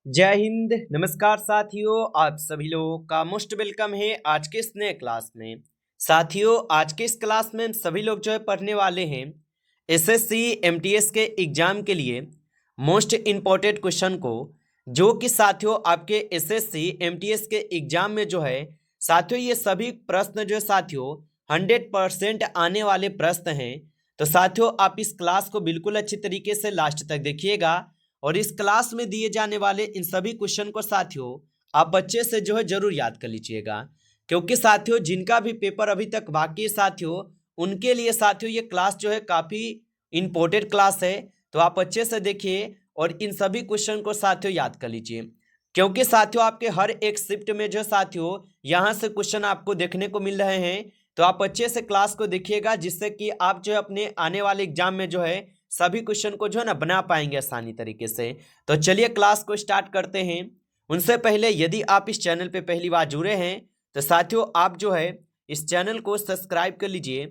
जय हिंद। नमस्कार साथियों, आप सभी लोगों का मोस्ट वेलकम है आज के इस नए क्लास में। साथियों, आज के इस क्लास में हम सभी लोग जो है पढ़ने वाले हैं एसएससी एमटीएस के एग्जाम के लिए मोस्ट इम्पोर्टेंट क्वेश्चन को, जो कि साथियों आपके एसएससी एमटीएस के एग्जाम में जो है साथियों ये सभी प्रश्न जो है साथियों 100% आने वाले प्रश्न हैं। तो साथियों आप इस क्लास को बिल्कुल अच्छी तरीके से लास्ट तक देखिएगा और इस क्लास में दिए जाने वाले इन सभी क्वेश्चन को साथियों आप अच्छे से जो है जरूर याद कर लीजिएगा, क्योंकि साथियों जिनका भी पेपर अभी तक बाकी है साथियों उनके लिए साथियों ये क्लास जो है काफ़ी इम्पोर्टेंट क्लास है। तो आप अच्छे से देखिए और इन सभी क्वेश्चन को साथियों याद कर लीजिए, क्योंकि साथियों आपके हर एक शिफ्ट में जो साथियों यहाँ से क्वेश्चन आपको देखने को मिल रहे हैं। तो आप अच्छे से क्लास को देखिएगा, जिससे कि आप जो है अपने आने वाले एग्जाम में जो है सभी क्वेश्चन को जो है ना बना पाएंगे आसानी तरीके से। तो चलिए क्लास को स्टार्ट करते हैं। उनसे पहले यदि आप इस चैनल पे पहली बार जुड़े हैं तो साथियों आप जो है इस चैनल को सब्सक्राइब कर लीजिए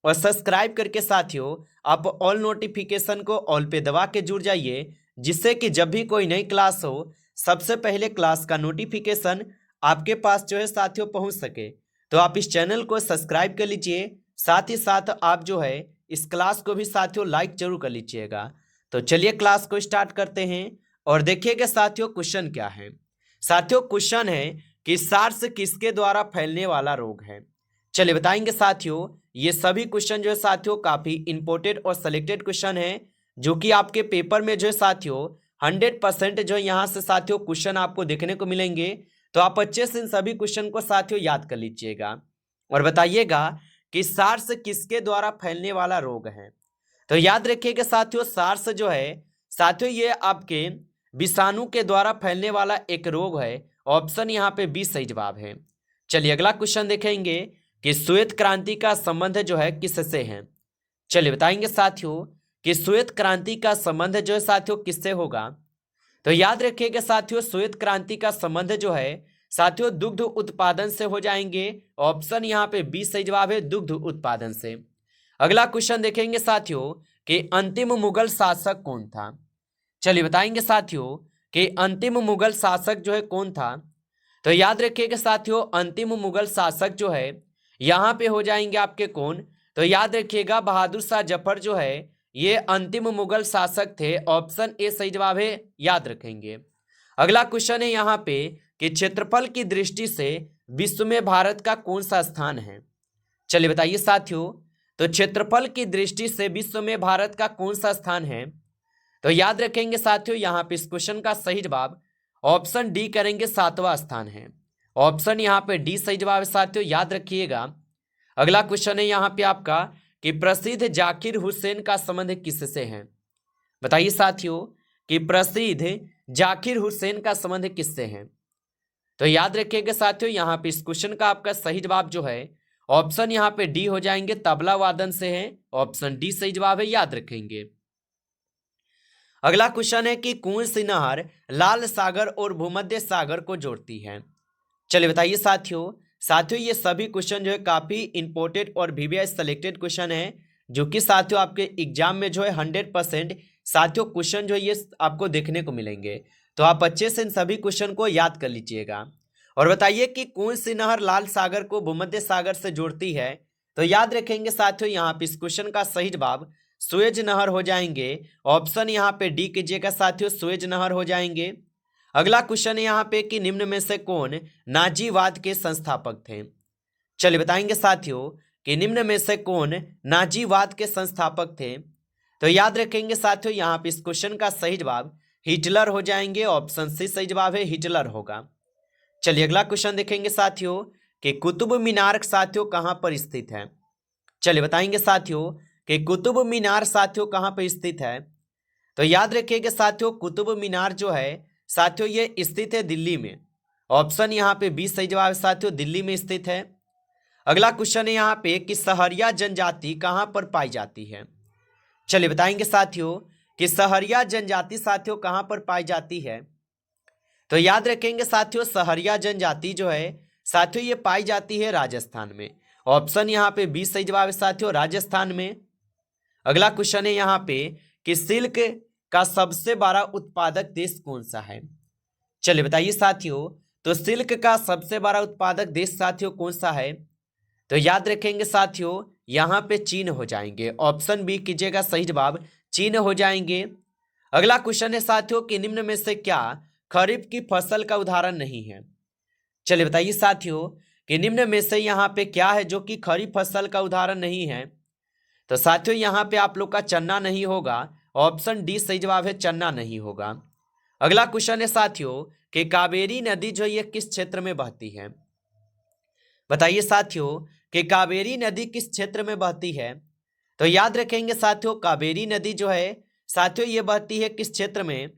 और सब्सक्राइब करके साथियों आप ऑल नोटिफिकेशन को ऑल पे दबा के जुड़ जाइए, जिससे कि जब भी कोई नई क्लास हो सबसे पहले क्लास का नोटिफिकेशन आपके पास जो है साथियों पहुंच सके। तो आप इस चैनल को सब्सक्राइब कर लीजिए, साथ ही साथ आप जो है इस क्लास को भी साथियों लाइक जरूर कर लीजिएगा। तो चलिए क्लास को स्टार्ट करते हैं और देखिएगा साथियों क्वेश्चन क्या है। साथियों क्वेश्चन है कि सार्स किसके द्वारा फैलने वाला रोग है। चलिए बताएंगे साथियों। ये सभी क्वेश्चन जो है साथियों काफी इंपोर्टेंट और सिलेक्टेड क्वेश्चन है, जो कि आपके पेपर में जो है साथियों 100% जो है यहाँ से साथियों क्वेश्चन आपको देखने को मिलेंगे। तो आप अच्छे से इन सभी क्वेश्चन को साथियों याद कर लीजिएगा और बताइएगा कि सार्स किसके द्वारा फैलने वाला रोग है। तो याद रखिएगा साथियों सार्स जो है साथियों ये आपके विषाणु के द्वारा फैलने वाला एक रोग है। ऑप्शन यहाँ पे बी सही जवाब है। चलिए अगला क्वेश्चन देखेंगे कि श्वेत क्रांति का संबंध जो है किससे है। चलिए बताएंगे साथियों कि श्वेत क्रांति का संबंध जो है साथियों किससे होगा। तो याद रखिएगा साथियों श्वेत क्रांति का संबंध जो है साथियों दुग्ध उत्पादन से हो जाएंगे। ऑप्शन यहाँ पे बी सही जवाब है, दुग्ध उत्पादन से। अगला क्वेश्चन देखेंगे साथियों कि अंतिम मुगल शासक कौन था। चलिए बताएंगे साथियों कि अंतिम मुगल शासक जो है कौन था। तो याद रखिएगा साथियों अंतिम मुगल शासक जो है यहाँ पे हो जाएंगे आपके कौन। तो याद रखिएगा बहादुर शाह जफर जो है ये अंतिम मुगल शासक थे। ऑप्शन ए सही जवाब है, याद रखेंगे। अगला क्वेश्चन है यहाँ पे कि क्षेत्रफल की दृष्टि से विश्व में भारत का कौन सा स्थान है। चलिए बताइए साथियों। तो क्षेत्रफल की दृष्टि से विश्व में भारत का कौन सा स्थान है। तो याद रखेंगे साथियों यहाँ पे इस क्वेश्चन का सही जवाब ऑप्शन डी करेंगे, 7वां स्थान है। ऑप्शन यहाँ पे डी सही जवाब है साथियों, याद रखिएगा। अगला क्वेश्चन है यहाँ पे आपका कि प्रसिद्ध जाकिर हुसैन का संबंध किससे है। बताइए साथियों कि प्रसिद्ध जाकिर हुसैन का संबंध किससे है। तो याद रखिएगा साथियों यहाँ पे इस क्वेश्चन का आपका सही जवाब जो है ऑप्शन यहाँ पे डी हो जाएंगे, तबला वादन से है। ऑप्शन डी सही जवाब है, याद रखेंगे। अगला क्वेश्चन है कि कौन सी नहर लाल सागर और भूमध्य सागर को जोड़ती है। चलिए बताइए साथियों। साथियों ये सभी क्वेश्चन जो है काफी इंपोर्टेंट और वीवीआई सेलेक्टेड क्वेश्चन है, जो कि साथियों आपके एग्जाम में जो है 100% साथियों क्वेश्चन जो है ये आपको देखने को मिलेंगे। तो आप अच्छे से इन सभी क्वेश्चन को याद कर लीजिएगा और बताइए कि कौन सी नहर लाल सागर को भूमध्य सागर से जोड़ती है। तो याद रखेंगे साथियों यहाँ पे इस क्वेश्चन का सही जवाब सुएज नहर हो जाएंगे। ऑप्शन यहाँ पे डी कीजिएगा साथियों, सुएज नहर हो जाएंगे। अगला क्वेश्चन है यहाँ पे कि निम्न में से कौन नाजीवाद के संस्थापक थे। चलिए बताएंगे साथियों कि निम्न में से कौन नाजीवाद के संस्थापक थे। तो याद रखेंगे साथियों यहाँ पे इस क्वेश्चन का सही जवाब हिटलर हो जाएंगे। ऑप्शन सी सही जवाब है, हिटलर होगा। चलिए अगला क्वेश्चन देखेंगे साथियों कि कुतुब मीनार साथियों कहाँ पर स्थित है। चलिए बताएंगे साथियों कि कुतुब मीनार साथियों कहाँ पर स्थित है। तो याद रखिएगा साथियों कुतुब मीनार जो है साथियों ये स्थित है दिल्ली में। ऑप्शन यहाँ पे बी सही जवाब है साथियों, दिल्ली में स्थित है। अगला क्वेश्चन है यहाँ पे कि सहरिया जनजाति कहाँ पर पाई जाती है। चलिए बताएंगे साथियों कि सहरिया जनजाति साथियों कहाँ पर पाई जाती है। तो याद रखेंगे साथियों सहरिया जनजाति जो है साथियों ये पाई जाती है राजस्थान में। ऑप्शन यहाँ पे बी सही जवाब है साथियों, राजस्थान में। अगला क्वेश्चन है यहाँ पे कि सिल्क का सबसे बड़ा उत्पादक देश कौन सा है। चलिए बताइए साथियों, तो सिल्क का सबसे बड़ा उत्पादक देश साथियों कौन सा है? तो याद रखेंगे साथियों, यहाँ पे चीन हो जाएंगे। ऑप्शन बी कीजिएगा सही जवाब, चीन हो जाएंगे। अगला क्वेश्चन है साथियों कि निम्न में से क्या खरीफ की फसल का उदाहरण नहीं है? चलिए बताइए साथियों कि निम्न में से यहाँ पे क्या है जो कि खरीफ फसल का उदाहरण नहीं है? तो साथियों यहाँ पे आप लोग का चन्ना नहीं होगा। ऑप्शन डी सही जवाब है, चन्ना नहीं होगा। अगला क्वेश्चन है साथियों कि कावेरी नदी जो ये किस क्षेत्र में बहती है? बताइए साथियों कि कावेरी नदी किस क्षेत्र में बहती है? तो याद रखेंगे साथियों, कावेरी नदी जो है साथियों ये बहती है किस क्षेत्र में?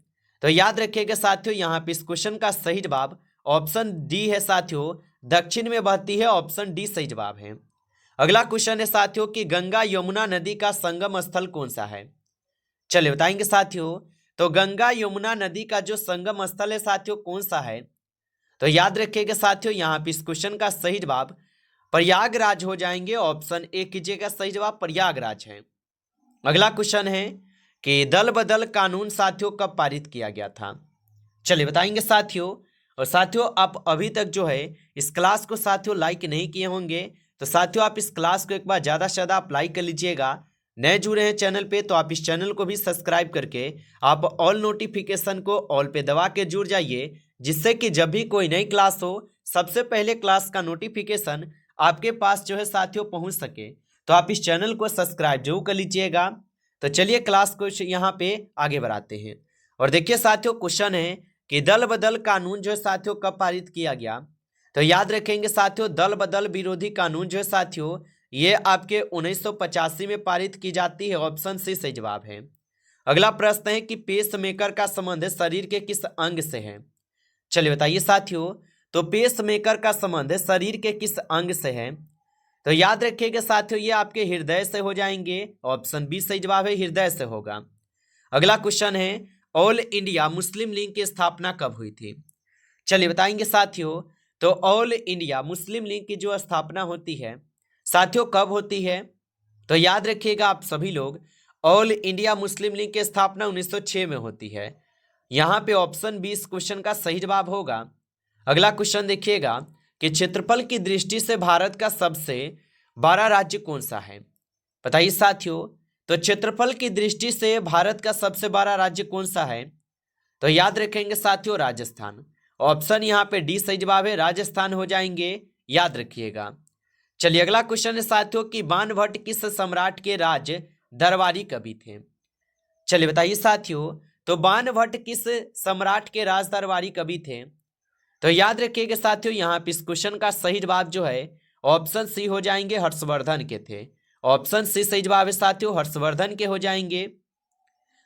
तो याद रखिएगा साथियों, यहाँ पे इस क्वेश्चन का सही जवाब ऑप्शन डी है साथियों, दक्षिण में बहती है। ऑप्शन डी सही जवाब है। अगला क्वेश्चन है साथियों कि गंगा यमुना नदी का संगम स्थल कौन सा है? चलिए बताएंगे साथियों, तो गंगा यमुना नदी का जो संगम स्थल है साथियों कौन सा है? तो याद रखिएगा साथियों, यहाँ पे इस क्वेश्चन का सही जवाब प्रयागराज हो जाएंगे। ऑप्शन ए कीजिएगा सही जवाब, प्रयागराज है। अगला क्वेश्चन है कि दल बदल कानून साथियों कब पारित किया गया था? चलिए बताएंगे साथियों। और साथियों आप अभी तक जो है इस क्लास को साथियों लाइक नहीं किए होंगे, तो साथियों आप इस क्लास को एक बार ज़्यादा से ज़्यादा आप लाइक कर लीजिएगा। नए जुड़े हैं चैनल पे तो आप इस चैनल को भी सब्सक्राइब करके आप ऑल नोटिफिकेशन को ऑल पे दबा के जुड़ जाइए, जिससे कि जब भी कोई नई क्लास हो सबसे पहले क्लास का नोटिफिकेशन आपके पास जो है साथियों पहुंच सके। तो आप इस चैनल को सब्सक्राइब जरूर कर लीजिएगा। तो चलिए क्लास को यहाँ पे आगे बढ़ाते हैं। और देखिए साथियों, क्वेश्चन है कि दल बदल कानून जो है साथियों कब पारित किया गया? तो याद रखेंगे साथियों, दल बदल विरोधी कानून जो है साथियों ये आपके 1985 में पारित की जाती है। ऑप्शन सी सही जवाब है। अगला प्रश्न है कि पेस मेकर का संबंध शरीर के किस अंग से है? चलिए बताइए साथियों, तो पेस मेकर का संबंध शरीर के किस अंग से है? तो याद रखिएगा साथियों, ये आपके हृदय से हो जाएंगे। ऑप्शन बी सही जवाब है, हृदय से होगा। अगला क्वेश्चन है ऑल इंडिया मुस्लिम लीग की स्थापना कब हुई थी? चलिए बताएंगे साथियों, तो ऑल इंडिया मुस्लिम लीग की जो स्थापना होती है साथियों कब होती है? तो याद रखिएगा आप सभी लोग, ऑल इंडिया मुस्लिम लीग की स्थापना 1906 में होती है। यहाँ पे ऑप्शन बी इस क्वेश्चन का सही जवाब होगा। अगला क्वेश्चन देखिएगा कि क्षेत्रफल की दृष्टि से भारत का सबसे बड़ा राज्य कौन सा है? बताइए साथियों, तो क्षेत्रफल की दृष्टि से भारत का सबसे बड़ा राज्य कौन सा है? तो याद रखेंगे साथियों, राजस्थान। ऑप्शन यहाँ पे डी सही जवाब है, राजस्थान हो जाएंगे, याद रखिएगा। चलिए अगला क्वेश्चन है साथियों कि बाणभट्ट किस सम्राट के राज दरबारी कवि थे? चलिए बताइए साथियों, तो बाणभट्ट किस सम्राट के राज दरबारी कवि थे? तो याद रखिएगा साथियों, यहाँ पे इस क्वेश्चन का सही जवाब जो है ऑप्शन सी हो जाएंगे, हर्षवर्धन के थे। ऑप्शन सी सही जवाब है साथियों, हर्षवर्धन के हो जाएंगे।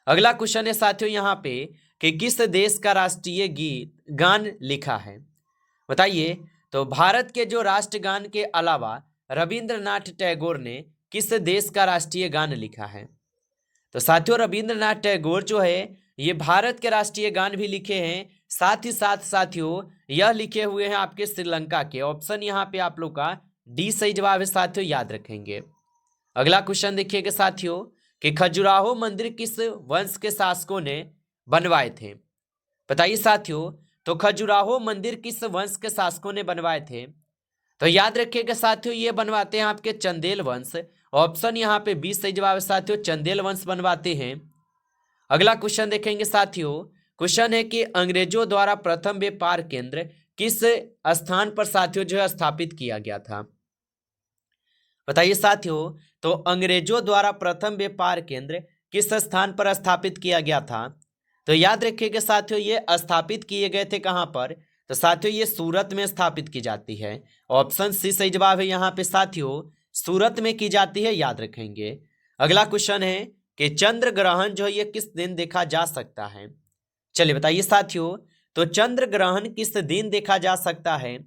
अगला क्वेश्चन है साथियों यहाँ पे कि किस देश का राष्ट्रीय गीत गान लिखा है? बताइए, तो भारत के जो राष्ट्रगान के अलावा रविंद्रनाथ टैगोर ने किस देश का राष्ट्रीय गान लिखा है? तो साथियों रविंद्रनाथ टैगोर जो है ये भारत के राष्ट्रीय गान भी लिखे हैं, साथ ही साथ साथियों यह लिखे हुए हैं आपके श्रीलंका के। ऑप्शन यहाँ पे आप लोग का डी सही जवाब है साथियों, याद रखेंगे। अगला क्वेश्चन देखिएगा साथियों कि खजुराहो मंदिर किस वंश के शासकों ने बनवाए थे? बताइए साथियों, तो खजुराहो मंदिर किस वंश के शासकों ने बनवाए थे? तो याद रखिएगा साथियों ये बनवाते हैं आपके चंदेल वंश। ऑप्शन यहाँ पे 20 सही जवाब है साथियों, चंदेल वंश बनवाते हैं। अगला क्वेश्चन देखेंगे साथियों, क्वेश्चन है कि अंग्रेजों द्वारा प्रथम व्यापार केंद्र किस स्थान पर साथियों जो है स्थापित किया गया था? बताइए साथियों, तो अंग्रेजों द्वारा प्रथम व्यापार केंद्र किस स्थान पर स्थापित किया गया था? तो याद रखिएगा साथियों ये स्थापित किए गए थे कहां पर? तो साथियों ये सूरत में स्थापित की जाती है। ऑप्शन सी सही जवाब है यहाँ पे साथियों, सूरत में की जाती है, याद रखेंगे। अगला क्वेश्चन है कि चंद्र ग्रहण जो है ये किस दिन देखा जा सकता है? चलिए बताइए साथियों, तो चंद्र ग्रहण किस दिन देखा जा सकता है?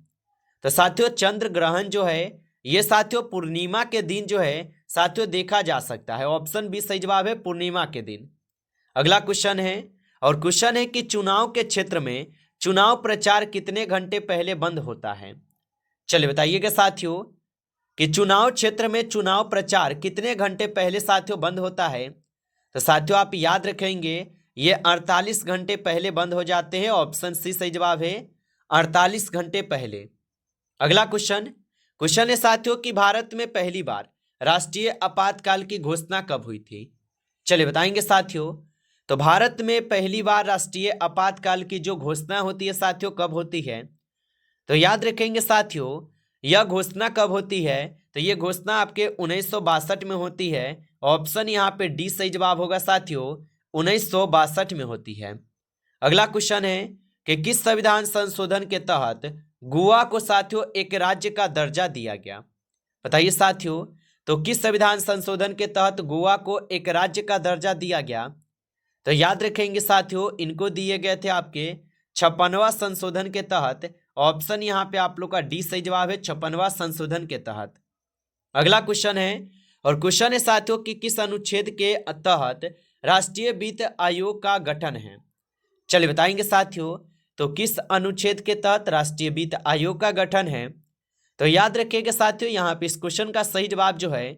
तो साथियों चंद्र ग्रहण जो है ये साथियों पूर्णिमा के दिन जो है साथियों देखा जा सकता है। ऑप्शन बी सही जवाब है, पूर्णिमा के दिन। अगला क्वेश्चन है, और क्वेश्चन है कि चुनाव के क्षेत्र में चुनाव प्रचार कितने घंटे पहले बंद होता है? चलिए बताइएगा साथियों कि चुनाव क्षेत्र में चुनाव प्रचार कितने घंटे पहले साथियों बंद होता है? तो साथियों आप याद रखेंगे ये 48 घंटे पहले बंद हो जाते हैं। ऑप्शन सी सही जवाब है 48 घंटे पहले। अगला क्वेश्चन है साथियों कि भारत में पहली बार राष्ट्रीय आपातकाल की घोषणा कब हुई थी? चलिए बताएंगे साथियों। तो भारत में पहली बार राष्ट्रीय आपातकाल की जो घोषणा होती है साथियों कब होती है? तो याद रखेंगे साथियों, यह घोषणा कब होती है? तो यह घोषणा आपके 1962 में होती है। ऑप्शन यहाँ पे डी सही जवाब होगा साथियों, 1962 में होती है। अगला क्वेश्चन है कि किस संविधान संशोधन के तहत गोवा को साथियों एक राज्य का दर्जा दिया गया? बताइए साथियों, तो किस संविधान संशोधन के तहत गोवा को एक राज्य का दर्जा दिया गया? तो याद रखेंगे साथियों, इनको दिए गए थे आपके 56वां संशोधन के तहत। ऑप्शन यहाँ पे आप लोग का डी सही जवाब है, 56वां संशोधन के तहत। अगला क्वेश्चन है, और क्वेश्चन है साथियों कि किस अनुच्छेद के तहत राष्ट्रीय वित्त आयोग का गठन है? चलिए बताएंगे साथियों, तो किस अनुच्छेद के तहत राष्ट्रीय वित्त आयोग का गठन है? तो याद रखिएगा साथियों, यहाँ पे इस क्वेश्चन का सही जवाब जो है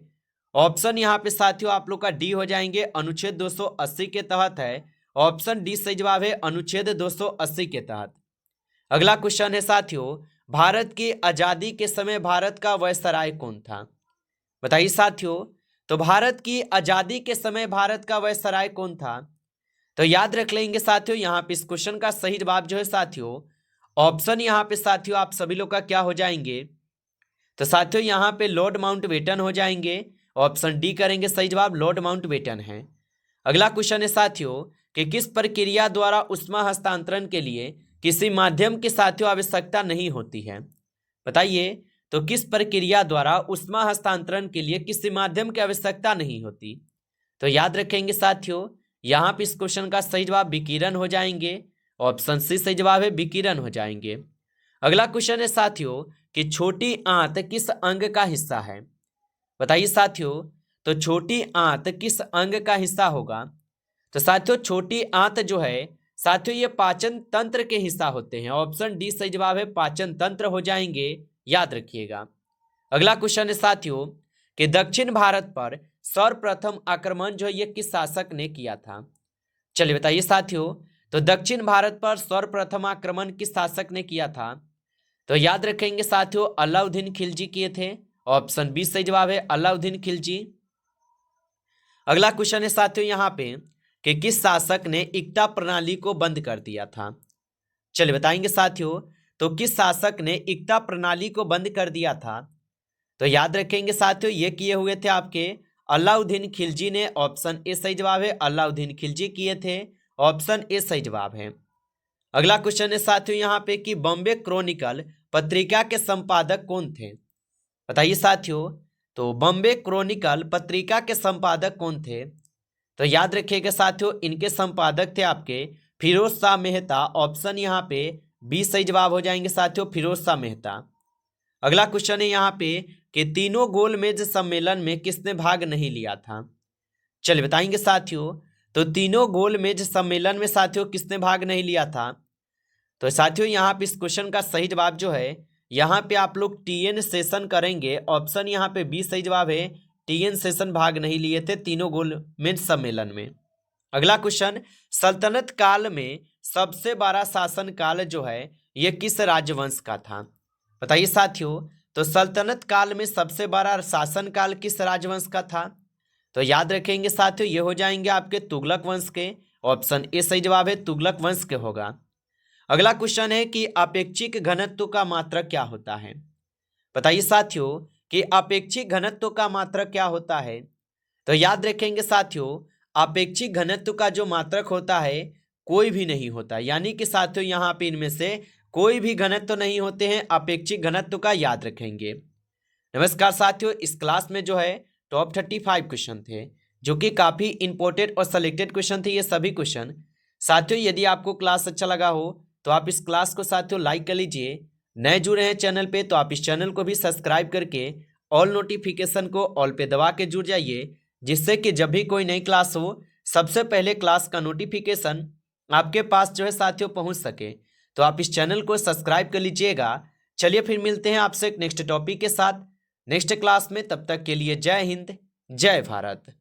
ऑप्शन यहाँ पे साथियों आप लोग का डी हो जाएंगे, अनुच्छेद 280 के तहत है। ऑप्शन डी सही जवाब है, अनुच्छेद 280 के तहत। अगला क्वेश्चन है साथियों, भारत की आजादी के समय भारत का वायसराय कौन था? बताइए साथियों, तो भारत की आजादी के समय भारत का वायसराय कौन था? तो याद रख लेंगे साथियों, यहाँ पे इस क्वेश्चन का सही जवाब जो है साथियों, ऑप्शन यहाँ पे साथियों आप सभी लोग का क्या हो जाएंगे? तो साथियों यहाँ पे लॉर्ड माउंटबेटन हो जाएंगे। ऑप्शन डी करेंगे सही जवाब, लॉर्ड माउंटबेटन है। अगला क्वेश्चन है साथियों कि किस प्रक्रिया द्वारा ऊष्मा हस्तांतरण के लिए किसी माध्यम की साथियों आवश्यकता नहीं होती है? बताइए, तो किस प्रक्रिया द्वारा ऊष्मा हस्तांतरण के लिए किसी माध्यम की आवश्यकता नहीं होती? तो याद रखेंगे साथियों, यहाँ पे इस क्वेश्चन का सही जवाब विकिरण हो जाएंगे। ऑप्शन सी सही जवाब है, विकिरण हो जाएंगे। अगला क्वेश्चन है साथियों कि छोटी आंत किस अंग का हिस्सा है? बताइए साथियों, तो छोटी आंत किस अंग का हिस्सा होगा? तो साथियों छोटी आंत जो है साथियों ये पाचन तंत्र के हिस्सा होते हैं। ऑप्शन डी सही जवाब है, पाचन तंत्र हो जाएंगे, याद रखिएगा। अगला क्वेश्चन है साथियों कि दक्षिण भारत पर सर्वप्रथम आक्रमण जो है ये किस शासक ने किया था? चलिए बताइए साथियों, तो दक्षिण भारत पर सर्वप्रथम आक्रमण किस शासक ने किया था? तो याद रखेंगे साथियों, अलाउद्दीन खिलजी किए थे। ऑप्शन बी सही जवाब है, अलाउद्दीन खिलजी। अगला क्वेश्चन है साथियों यहाँ पे कि किस शासक ने इक्ता प्रणाली को बंद कर दिया था? चलिए बताएंगे साथियों, तो किस शासक ने इक्ता प्रणाली को बंद कर दिया था? तो याद रखेंगे साथियों, ये किए हुए थे आपके अलाउद्दीन खिलजी ने। ऑप्शन ए सही जवाब है, अलाउद्दीन खिलजी किए थे। ऑप्शन ए सही जवाब है। अगला क्वेश्चन है साथियों यहाँ पे कि बॉम्बे क्रॉनिकल पत्रिका के संपादक कौन थे? बताइए साथियों, तो बॉम्बे क्रॉनिकल पत्रिका के संपादक कौन थे? तो याद रखिएगा साथियों, इनके संपादक थे आपके फिरोज शाह मेहता। ऑप्शन यहाँ पे बी सही जवाब हो जाएंगे साथियों, फिरोज शाह मेहता। अगला क्वेश्चन है यहाँ पे कि तीनों गोलमेज सम्मेलन में किसने भाग नहीं लिया था? चलिए बताएंगे साथियों, तो तीनों गोलमेज सम्मेलन में साथियों किसने भाग नहीं लिया था? तो साथियों यहाँ पे इस क्वेश्चन का सही जवाब जो है यहाँ पे आप लोग टीएन सेशन करेंगे। ऑप्शन यहाँ पे बी सही जवाब है, टीएन सेशन भाग नहीं लिए थे तीनों गोलमेज सम्मेलन में। अगला क्वेश्चन, सल्तनत काल में सबसे बड़ा शासन काल जो है ये किस राजवंश का था? बताइए साथियों, तो सल्तनत काल में सबसे बड़ा शासन काल किस राजवंश का था? तो याद रखेंगे साथियों, ये हो जाएंगे आपके तुगलक वंश के। ऑप्शन ए सही जवाब है, तुगलक वंश के होगा। अगला क्वेश्चन है कि अपेक्षिक घनत्व का मात्रक क्या होता है? बताइए साथियों कि अपेक्षिक घनत्व का मात्रक क्या होता है? तो याद रखेंगे साथियों, अपेक्षिक घनत्व का जो मात्रक होता है कोई भी नहीं होता, यानी कि साथियों यहाँ पे इनमें से कोई भी घनत्व नहीं होते हैं। अपेक्षिक घनत्व का याद रखेंगे। नमस्कार साथियों, इस क्लास में जो है टॉप 35 क्वेश्चन थे जो कि काफी इंपॉर्टेंट और सिलेक्टेड क्वेश्चन थे ये सभी क्वेश्चन। साथियों यदि आपको क्लास अच्छा लगा हो तो आप इस क्लास को साथियों लाइक कर लीजिए। नए जुड़े हैं चैनल पे तो आप इस चैनल को भी सब्सक्राइब करके ऑल नोटिफिकेशन को ऑल पे दबा के जुड़ जाइए, जिससे कि जब भी कोई नई क्लास हो सबसे पहले क्लास का नोटिफिकेशन आपके पास जो है साथियों पहुंच सके। तो आप इस चैनल को सब्सक्राइब कर लीजिएगा। चलिए फिर मिलते हैं आपसे एक नेक्स्ट टॉपिक के साथ नेक्स्ट क्लास में। तब तक के लिए जय हिंद, जय भारत।